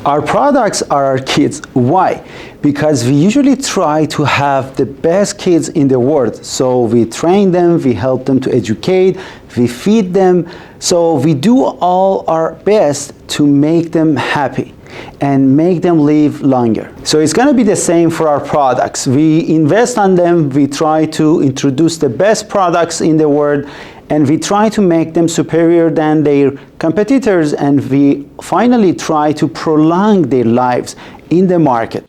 Our products are our kids. Why? Because we usually try to have the best kids in the world. So we train them, we help them to educate, we feed them. So we do all our best to make them happy and make them live longer. So it's going to be the same for our products. We invest on them, we try to introduce the best products in the world, and we try to make them superior than their competitors, and we finally try to prolong their lives in the market.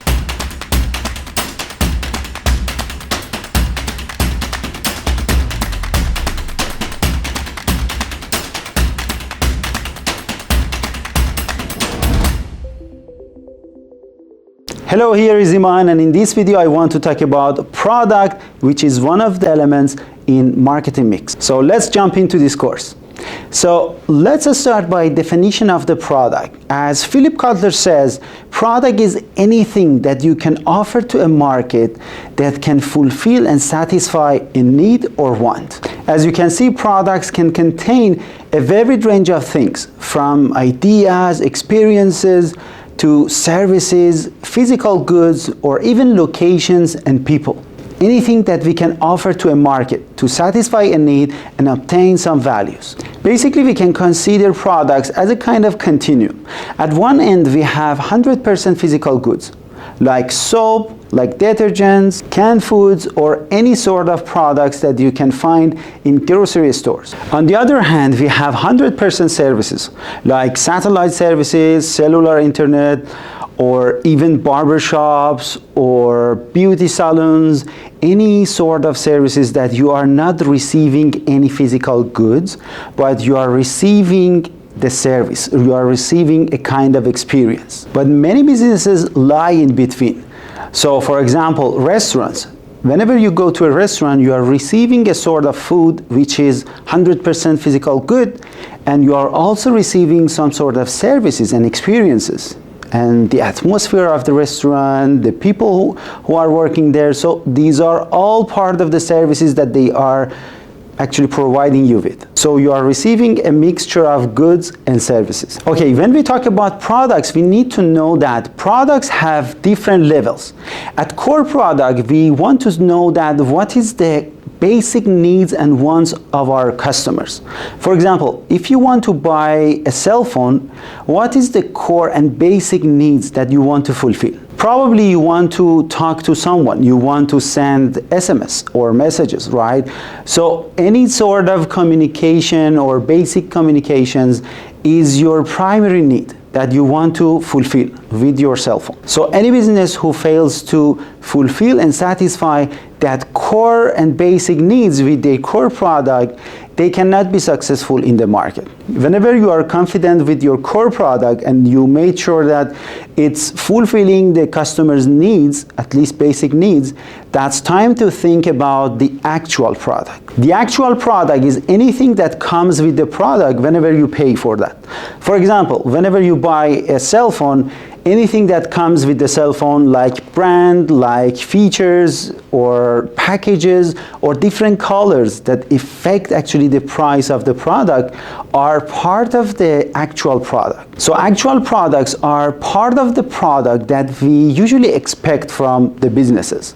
Hello, here is Iman, and in this video I want to talk about product, which is one of the elements in marketing mix. So let's jump into this course. So let's start by definition of the product. As Philip Kotler says, product is anything that you can offer to a market that can fulfill and satisfy a need or want. As you can see, products can contain a varied range of things, from ideas, experiences, to services, physical goods, or even locations and people. Anything that we can offer to a market to satisfy a need and obtain some values. Basically, we can consider products as a kind of continuum. At one end, we have 100% physical goods, like soap, like detergents, canned foods, or any sort of products that you can find in grocery stores. On the other hand, we have 100% services, like satellite services, cellular internet, or even barbershops or beauty salons, any sort of services that you are not receiving any physical goods, but you are receiving the service, you are receiving a kind of experience. But many businesses lie in between. So for example, restaurants. Whenever you go to a restaurant, you are receiving a sort of food which is 100% physical good, and you are also receiving some sort of services and experiences. And the atmosphere of the restaurant, the people who are working there. So these are all part of the services that they are actually providing you with. So you are receiving a mixture of goods and services. Okay, when we talk about products, we need to know that products have different levels. At core product, we want to know that what is the basic needs and wants of our customers. For example, if you want to buy a cell phone, what is the core and basic needs that you want to fulfill? Probably you want to talk to someone, you want to send SMS or messages, right? So any sort of communication or basic communications is your primary need that you want to fulfill with your cell phone. So any business who fails to fulfill and satisfy that core and basic needs with their core product, they cannot be successful in the market. Whenever you are confident with your core product and you made sure that it's fulfilling the customer's needs, at least basic needs, that's time to think about the actual product. The actual product is anything that comes with the product whenever you pay for that. For example, whenever you buy a cell phone, anything that comes with the cell phone, like brand, like features or packages or different colors that affect actually the price of the product, are part of the actual product. So actual products are part of the product that we usually expect from the businesses,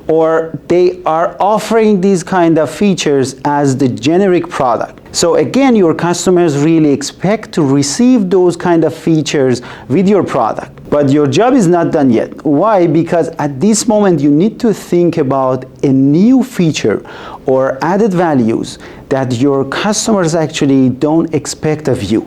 or they are offering these kind of features as the generic product. So again, your customers really expect to receive those kind of features with your product. But your job is not done yet. Why? Because at this moment you need to think about a new feature or added values that your customers actually don't expect of you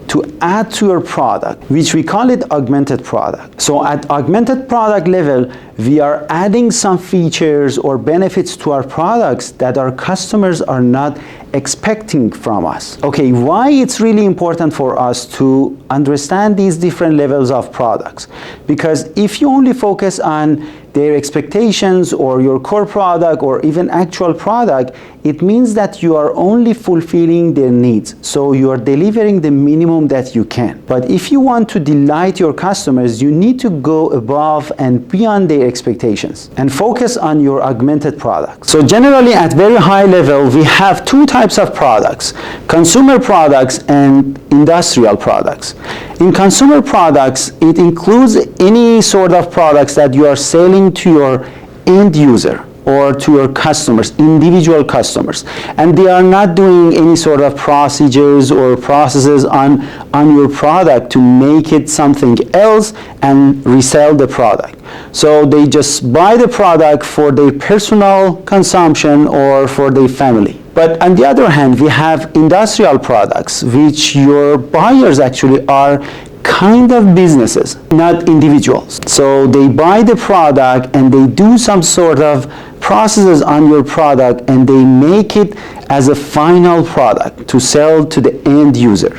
to add to your product, which we call it augmented product. So at augmented product level, we are adding some features or benefits to our products that our customers are not expecting from us. Okay, why it's really important for us to understand these different levels of products? Because if you only focus on their expectations or your core product or even actual product, it means that you are only fulfilling their needs. So you are delivering the minimum that you can. But if you want to delight your customers, you need to go above and beyond their expectations and focus on your augmented products. So generally at very high level, we have two types of products: consumer products and industrial products. In consumer products, it includes any sort of products that you are selling to your end user or to your customers, individual customers, and they are not doing any sort of procedures or processes on your product to make it something else and resell the product. So they just buy the product for their personal consumption or for their family. But on the other hand, we have industrial products, which your buyers actually are kind of businesses, not individuals. So they buy the product and they do some sort of processes on your product and they make it as a final product to sell to the end user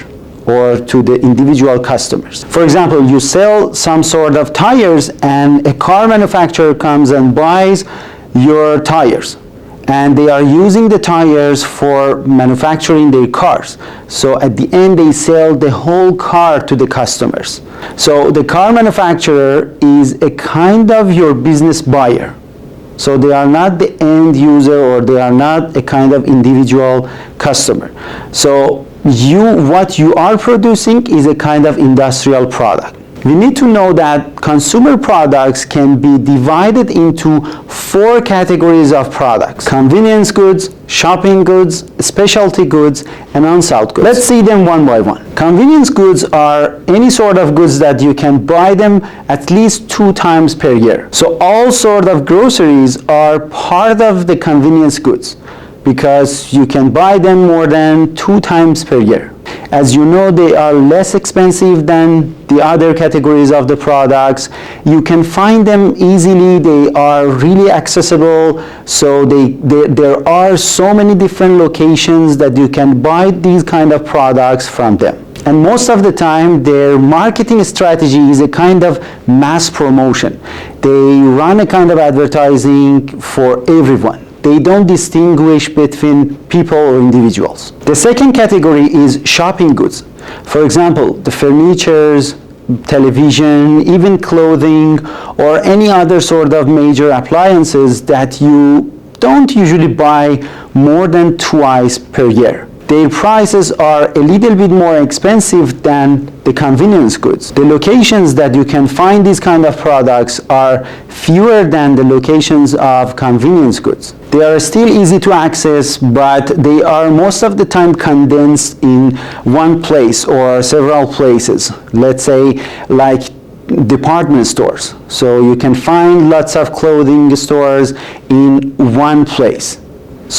or to the individual customers. For example, you sell some sort of tires and a car manufacturer comes and buys your tires, and they are using the tires for manufacturing their cars. So at the end, they sell the whole car to the customers. So the car manufacturer is a kind of your business buyer. So they are not the end user, or they are not a kind of individual customer. So what you are producing is a kind of industrial product. We need to know that consumer products can be divided into 4 categories of products: convenience goods, shopping goods, specialty goods, and unsold goods. Let's see them one by one. Convenience goods are any sort of goods that you can buy them at least 2 times per year. So all sort of groceries are part of the convenience goods because you can buy them more than 2 times per year. As you know, they are less expensive than the other categories of the products. You can find them easily. They are really accessible. So there are so many different locations that you can buy these kind of products from them. And most of the time, their marketing strategy is a kind of mass promotion. They run a kind of advertising for everyone. They don't distinguish between people or individuals. The second category is shopping goods. For example, the furnitures, television, even clothing, or any other sort of major appliances that you don't usually buy more than 2 per year. Their prices are a little bit more expensive than the convenience goods. The locations that you can find these kind of products are fewer than the locations of convenience goods. They are still easy to access, but they are most of the time condensed in one place or several places. Let's say like department stores. So you can find lots of clothing stores in one place.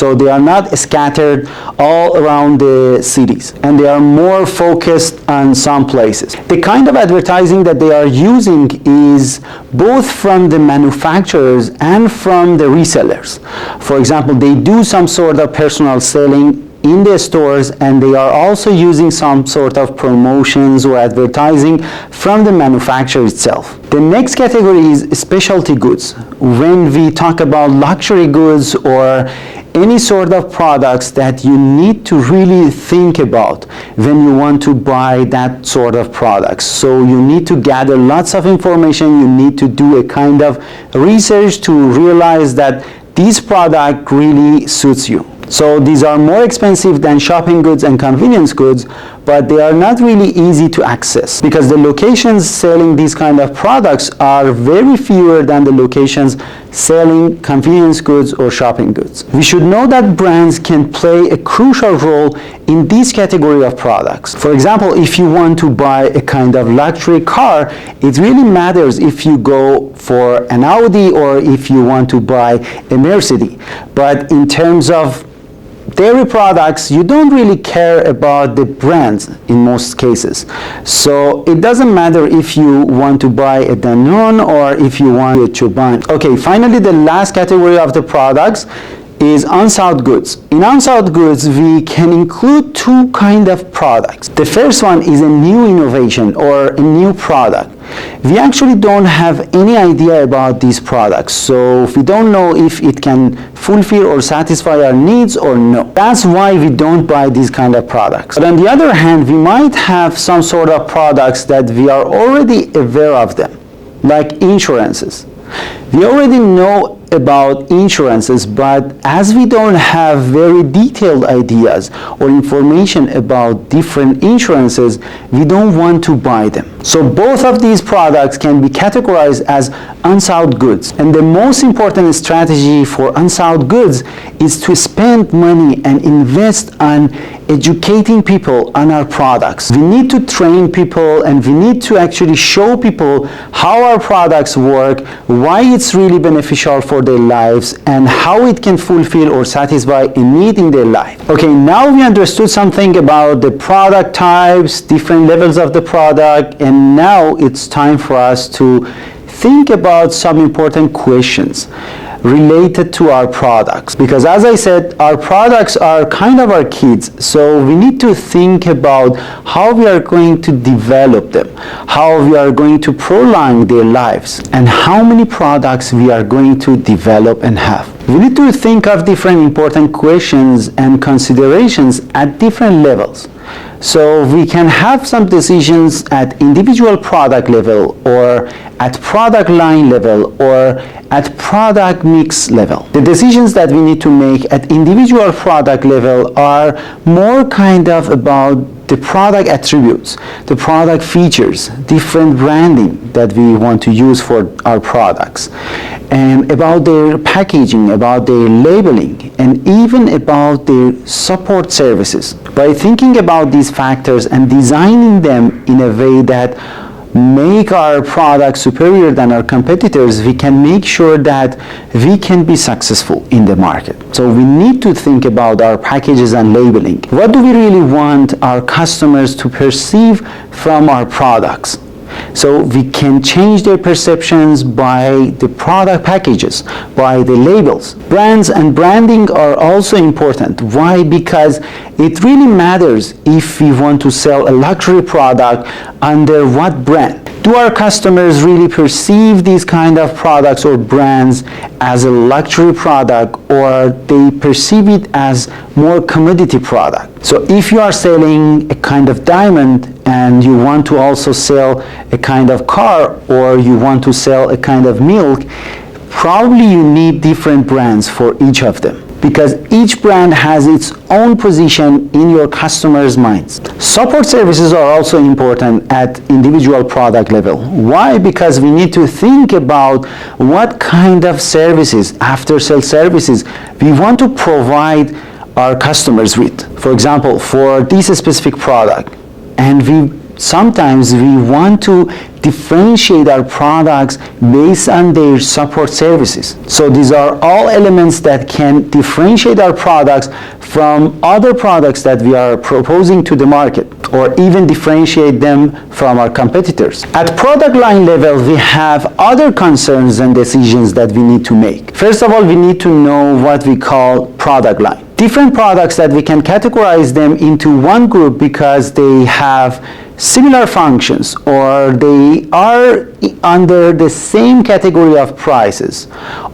So they are not scattered all around the cities, and they are more focused on some places. The kind of advertising that they are using is both from the manufacturers and from the resellers. For example, they do some sort of personal selling in their stores, and they are also using some sort of promotions or advertising from the manufacturer itself. The next category is specialty goods. When we talk about luxury goods or any sort of products that you need to really think about when you want to buy that sort of products. So you need to gather lots of information, you need to do a kind of research to realize that this product really suits you. So these are more expensive than shopping goods and convenience goods, but they are not really easy to access because the locations selling these kind of products are very fewer than the locations selling convenience goods or shopping goods. We should know that brands can play a crucial role in this category of products. For example, if you want to buy a kind of luxury car, it really matters if you go for an Audi or if you want to buy a Mercedes. But in terms of dairy products, you don't really care about the brands in most cases. So it doesn't matter if you want to buy a Danone or if you want a Chobani. Okay, finally, the last category of the products is unsold goods. In unsold goods, we can include two kind of products. The first one is a new innovation or a new product. We actually don't have any idea about these products, so we don't know if it can fulfill or satisfy our needs or no. That's why we don't buy these kind of products. But on the other hand, we might have some sort of products that we are already aware of them, like insurances. We already know about insurances, but as we don't have very detailed ideas or information about different insurances, we don't want to buy them. So both of these products can be categorized as unsold goods. And the most important strategy for unsold goods is to spend money and invest on educating people on our products. We need to train people, and we need to actually show people how our products work, why it's really beneficial for their lives, and how it can fulfill or satisfy a need in their life. Okay, now we understood something about the product types, different levels of the product, and now it's time for us to think about some important questions related to our products, because as I said, our products are kind of our kids, so we need to think about how we are going to develop them, how we are going to prolong their lives, and how many products we are going to develop and have. We need to think of different important questions and considerations at different levels, so we can have some decisions at individual product level, or at product line level, or at product mix level. The decisions that we need to make at individual product level are more kind of about the product attributes, the product features, different branding that we want to use for our products, and about their packaging, about their labeling, and even about their support services. By thinking about these factors and designing them in a way that make our product superior than our competitors, we can make sure that we can be successful in the market. So we need to think about our packages and labeling. What do we really want our customers to perceive from our products? So we can change their perceptions by the product packages, by the labels. Brands and branding are also important. Why? Because it really matters if we want to sell a luxury product under what brand. Do our customers really perceive these kind of products or brands as a luxury product, or they perceive it as more commodity product? So if you are selling a kind of diamond and you want to also sell a kind of car, or you want to sell a kind of milk, probably you need different brands for each of them, because each brand has its own position in your customers' minds. Support services are also important at individual product level. Why? Because we need to think about what kind of services, after-sale services, we want to provide our customers with. For example, for this specific product, and sometimes we want to differentiate our products based on their support services. So these are all elements that can differentiate our products from other products that we are proposing to the market, or even differentiate them from our competitors. At product line level, we have other concerns and decisions that we need to make. First of all, we need to know what we call product line. Different products that we can categorize them into one group because they have similar functions, or they are under the same category of prices,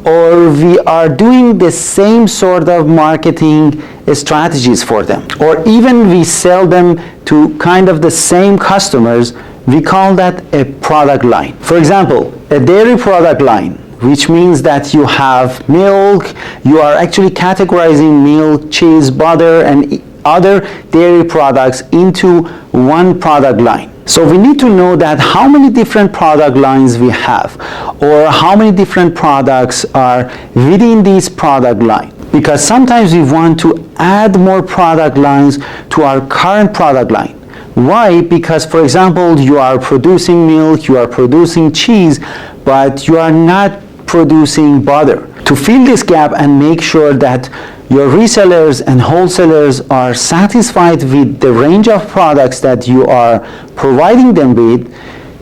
or we are doing the same sort of marketing strategies for them, or even we sell them to kind of the same customers. We call that a product line. For example, a dairy product line, which means that you have milk, you are actually categorizing milk, cheese, butter, and other dairy products into one product line. So we need to know that how many different product lines we have, or how many different products are within this product line. Because sometimes we want to add more product lines to our current product line. Why? Because, for example, you are producing milk, you are producing cheese, but you are not producing butter. To fill this gap and make sure that your resellers and wholesalers are satisfied with the range of products that you are providing them with,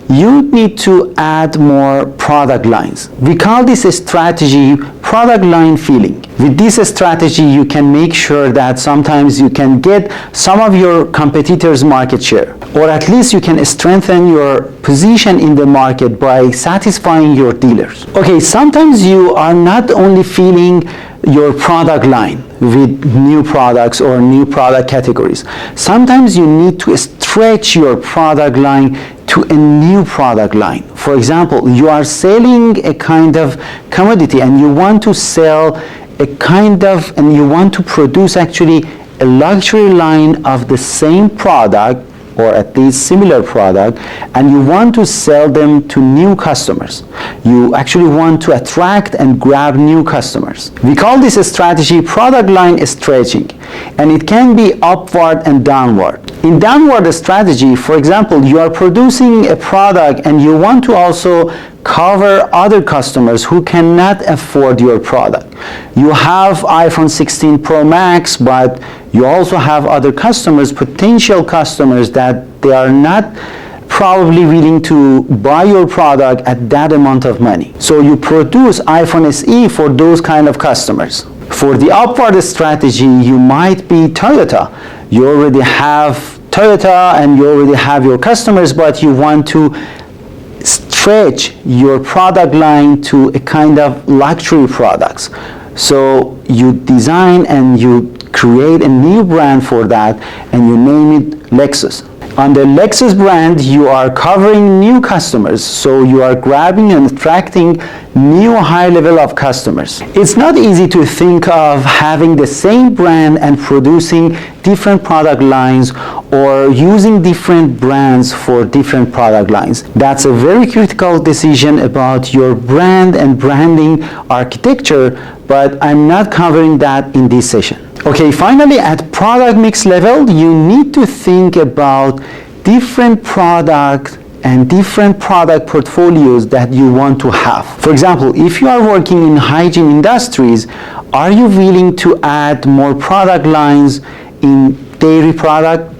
you need to add more product lines. We call this a strategy product line filling. With this strategy, you can make sure that sometimes you can get some of your competitors' market share, or at least you can strengthen your position in the market by satisfying your dealers. Okay, sometimes you are not only filling your product line with new products or new product categories. Sometimes you need to stretch your product line to a new product line. For example, you are selling a kind of commodity and you want to sell and you want to produce actually a luxury line of the same product, or at least similar product, and you want to sell them to new customers. You actually want to attract and grab new customers. We call this strategy product line stretching, and it can be upward and downward. In downward strategy, for example, you are producing a product and you want to also cover other customers who cannot afford your product. You have iPhone 16 Pro Max, but you also have other customers, potential customers, that they are not probably willing to buy your product at that amount of money. So you produce iPhone SE for those kind of customers. For the upward strategy, you might be Toyota. You already have Toyota and you already have your customers, but you want to stretch your product line to a kind of luxury products. So you design and you create a new brand for that and you name it Lexus. On the Lexus brand, you are covering new customers, so you are grabbing and attracting new high level of customers. It's not easy to think of having the same brand and producing different product lines or using different brands for different product lines. That's a very critical decision about your brand and branding architecture, but I'm not covering that in this session. Okay, finally, at product mix level, you need to think about different product and different product portfolios that you want to have. For example, if you are working in hygiene industries, are you willing to add more product lines in dairy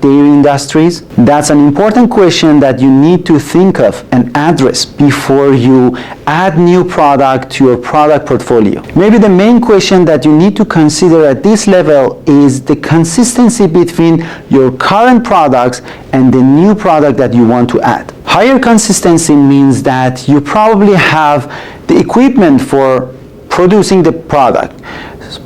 industries? That's an important question that you need to think of and address before you add new product to your product portfolio. Maybe the main question that you need to consider at this level is the consistency between your current products and the new product that you want to add. Higher consistency means that you probably have the equipment for producing the product.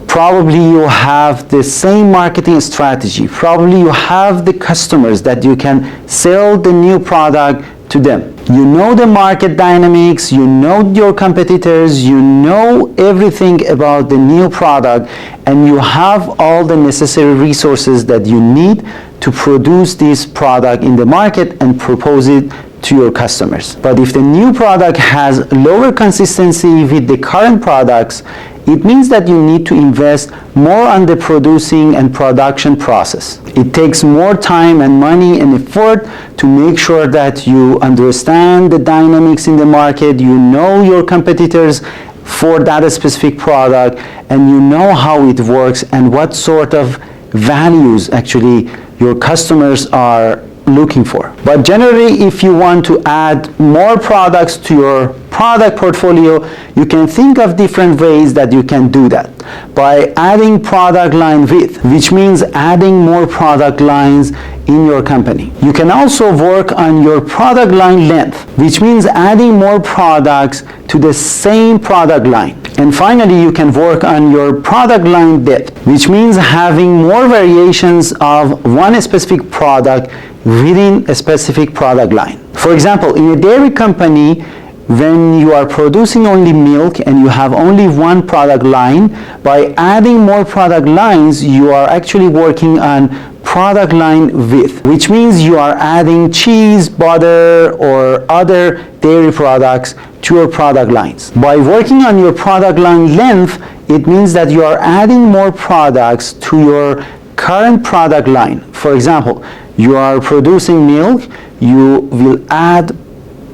Probably you have the same marketing strategy. Probably you have the customers that you can sell the new product to them. You know the market dynamics, you know your competitors, you know everything about the new product, and you have all the necessary resources that you need to produce this product in the market and propose it to your customers. But if the new product has lower consistency with the current products, it means that you need to invest more on the producing and production process. It takes more time and money and effort to make sure that you understand the dynamics in the market, you know your competitors for that specific product, and you know how it works and what sort of values actually your customers are looking for. But generally, if you want to add more products to your product portfolio, you can think of different ways that you can do that. By adding product line width, which means adding more product lines in your company. You can also work on your product line length, which means adding more products to the same product line. And finally, you can work on your product line depth, which means having more variations of one specific product within a specific product line. For example, in a dairy company, when you are producing only milk and you have only one product line, by adding more product lines, you are actually working on product line width, which means you are adding cheese, butter, or other dairy products to your product lines. By working on your product line length, it means that you are adding more products to your current product line. For example, you are producing milk, you will add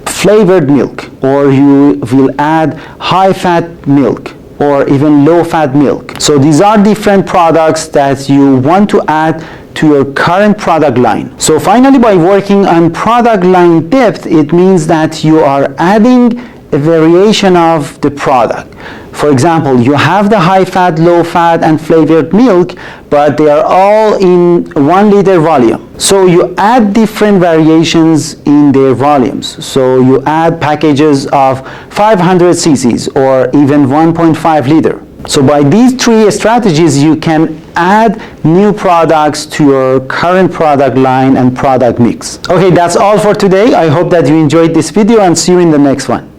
flavored milk, or you will add high-fat milk, or even low-fat milk. So these are different products that you want to add to your current product line. So finally, by working on product line depth, it means that you are adding a variation of the product. For example, you have the high fat, low fat, and flavored milk, but they are all in 1 liter volume. So you add different variations in their volumes. So you add packages of 500 cc's or even 1.5 liter. So by these 3 strategies, you can add new products to your current product line and product mix. Okay, that's all for today. I hope that you enjoyed this video and see you in the next one.